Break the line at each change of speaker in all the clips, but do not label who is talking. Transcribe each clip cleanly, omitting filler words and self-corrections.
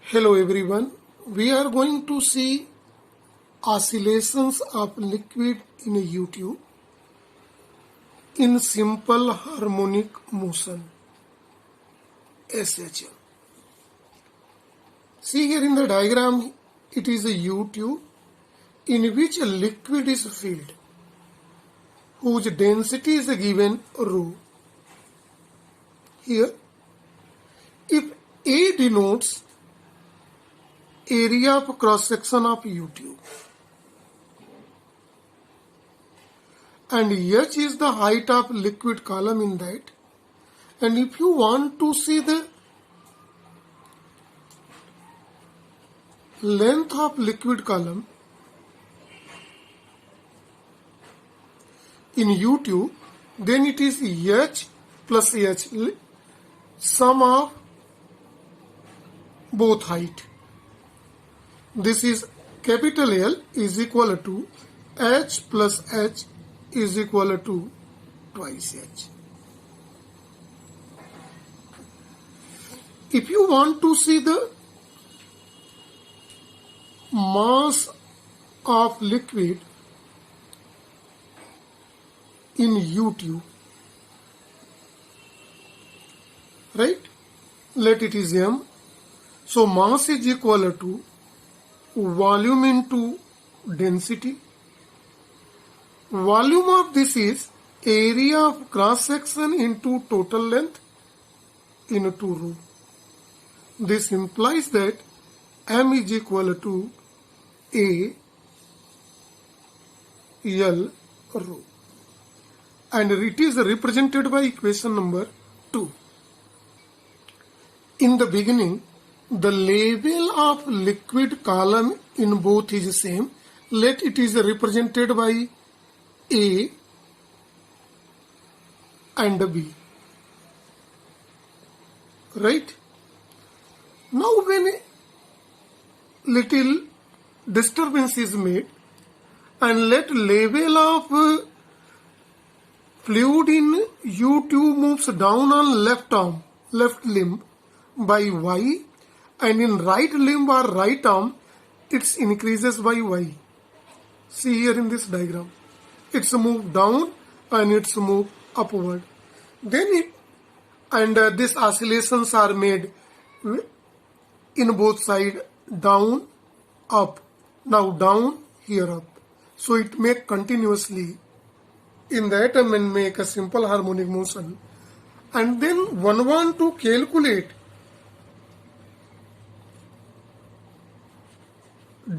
Hello everyone, we are going to see oscillations of liquid in a U-tube in simple harmonic motion SHM. See here in the diagram, it is a U-tube in which a liquid is filled whose density is given rho. Here, if A denotes area of cross section of U-tube and H is the height of liquid column in that, and if you want to see the length of liquid column in U-tube, then it is H plus H, sum of both height. This is capital L is equal to H plus H is equal to twice H. If you want to see the mass of liquid in U-tube, right? Let it is M. So mass is equal to volume into density. Volume of this is area of cross section into total length into rho. This implies that M is equal to A L rho, and it is represented by equation number 2. In the beginning, the level of liquid column in both is same. Let it is represented by A and B. Right? Now when a little disturbance is made and let level of fluid in U-tube moves down on left limb by Y, and in right limb or right arm, it increases by Y. See here in this diagram. It's moved down and it's moved upward. Then these oscillations are made in both sides, down, up. Now down, here up. So it make continuously in the atom and make a simple harmonic motion. And then one want to calculate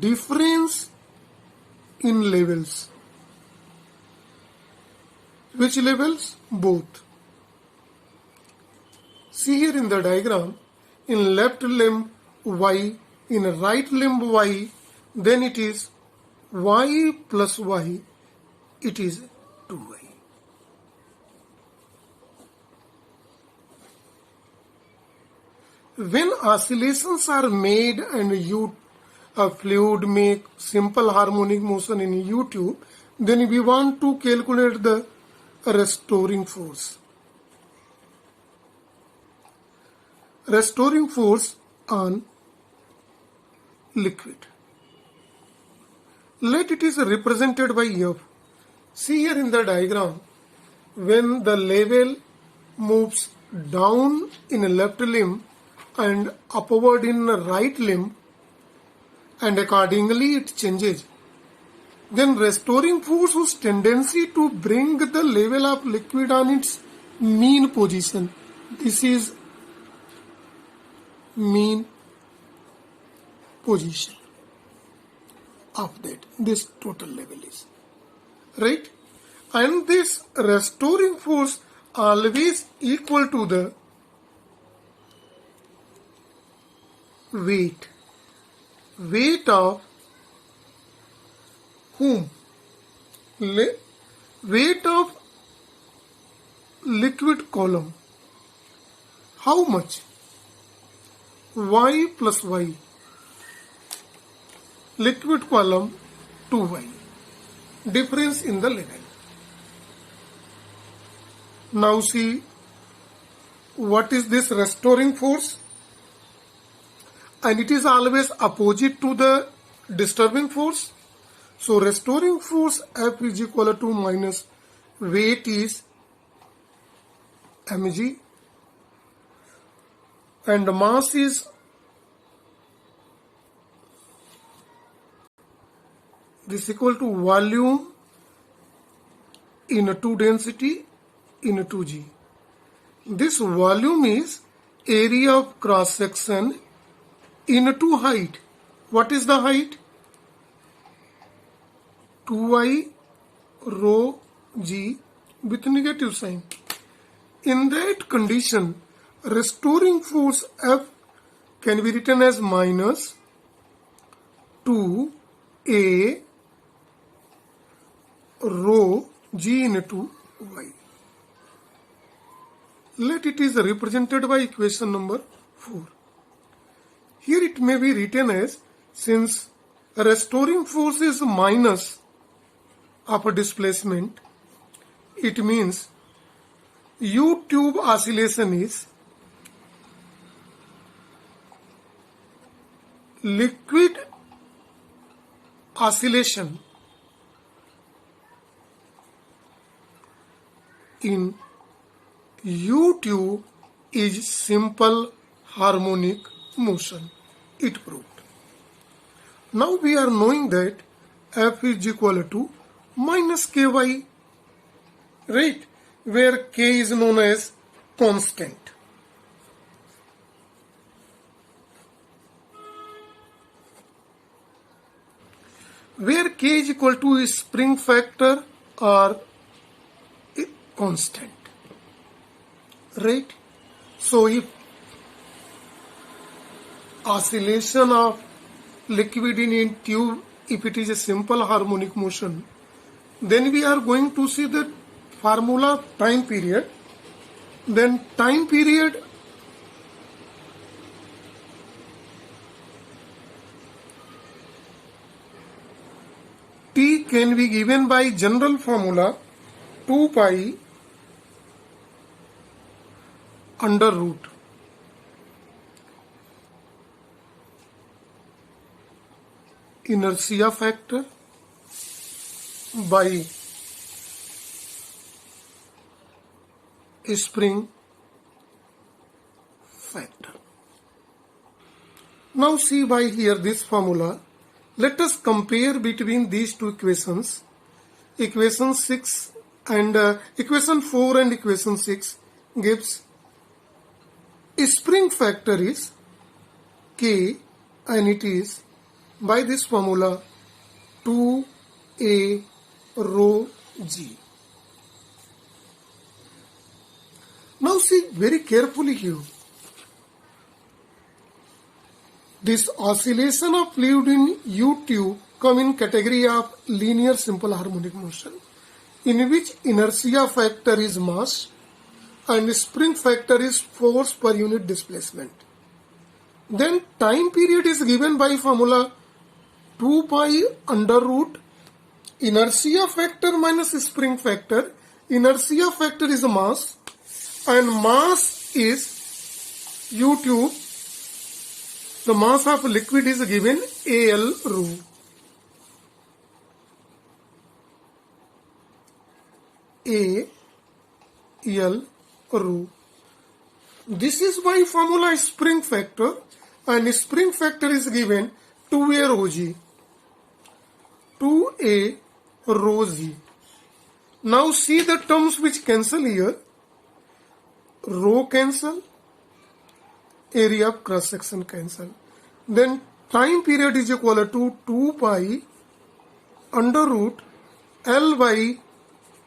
difference in levels. Which levels? Both. See here in the diagram, in left limb Y, in right limb Y, then it is Y plus Y, it is 2Y. When oscillations are made and a fluid make simple harmonic motion in U-tube, then we want to calculate the restoring force. Restoring force on liquid. Let it is represented by F. See here in the diagram, when the level moves down in a left limb and upward in the right limb, and accordingly it changes, then restoring force has tendency to bring the level of liquid on its mean position. This is mean position of that, this total level is, right? And this restoring force always equal to the weight of whom? Weight of liquid column. How much? Y plus Y. Liquid column 2Y. Difference in the level. Now see, what is this restoring force? and it is always opposite to the disturbing force. So restoring force F is equal to minus weight is mg, and the mass is this equal to volume into density into g. This volume is area of cross section into height. What is the height? 2I rho g with negative sign. In that condition, restoring force F can be written as minus 2A rho g into y. Let it is represented by equation number 4. Here it may be written as, since restoring force is minus of a displacement, it means U tube oscillation is liquid oscillation in U tube is simple harmonic motion. It proved. Now we are knowing that F is equal to minus ky, right, where k is known as constant. Where k is equal to spring factor or constant, right? So if oscillation of liquid in a tube, if it is a simple harmonic motion, then we are going to see the formula time period. Then time period T can be given by general formula 2 pi under root inertia factor by spring factor. Now see by here this formula. Let us compare between these two equations. Equation 6 and equation 4 and equation 6 gives spring factor is K, and it is by this formula 2A rho G. Now see very carefully here. This oscillation of fluid in U tube come in category of linear simple harmonic motion, in which inertia factor is mass and spring factor is force per unit displacement. Then time period is given by formula 2 pi under root inertia factor minus spring factor. Inertia factor is mass and mass is U tube. The mass of liquid is given AL rho. AL rho. This is by formula spring factor, and spring factor is given 2A rho G. 2A rho G. Now see the terms which cancel here. Rho cancel, area of cross section cancel. Then time period is equal to 2 pi under root L by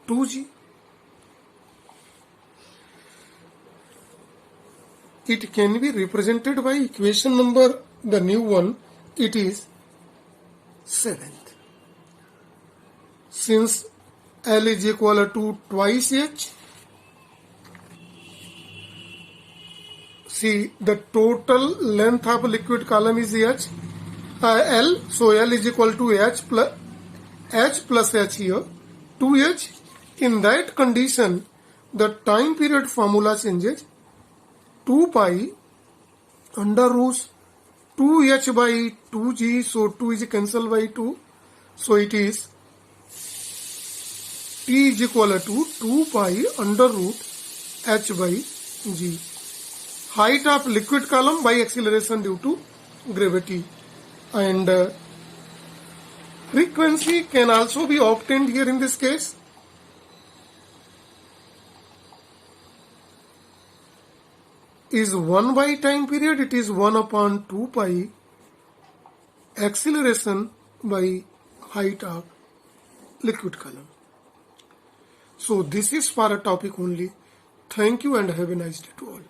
2G. It can be represented by equation number, the new one, it is 7th. Since L is equal to twice H, see the total length of liquid column is H, L, so L is equal to H plus H here, 2H. In that condition, the time period formula changes. 2 pi under root 2h by 2g, so 2 is cancelled by 2, so it is T is equal to 2 pi under root h by g. Height of liquid column by acceleration due to gravity, and frequency can also be obtained here in this case. Is 1 by time period, it is 1 upon 2 pi acceleration by height of liquid column. So this is for a topic only. Thank you and have a nice day to all.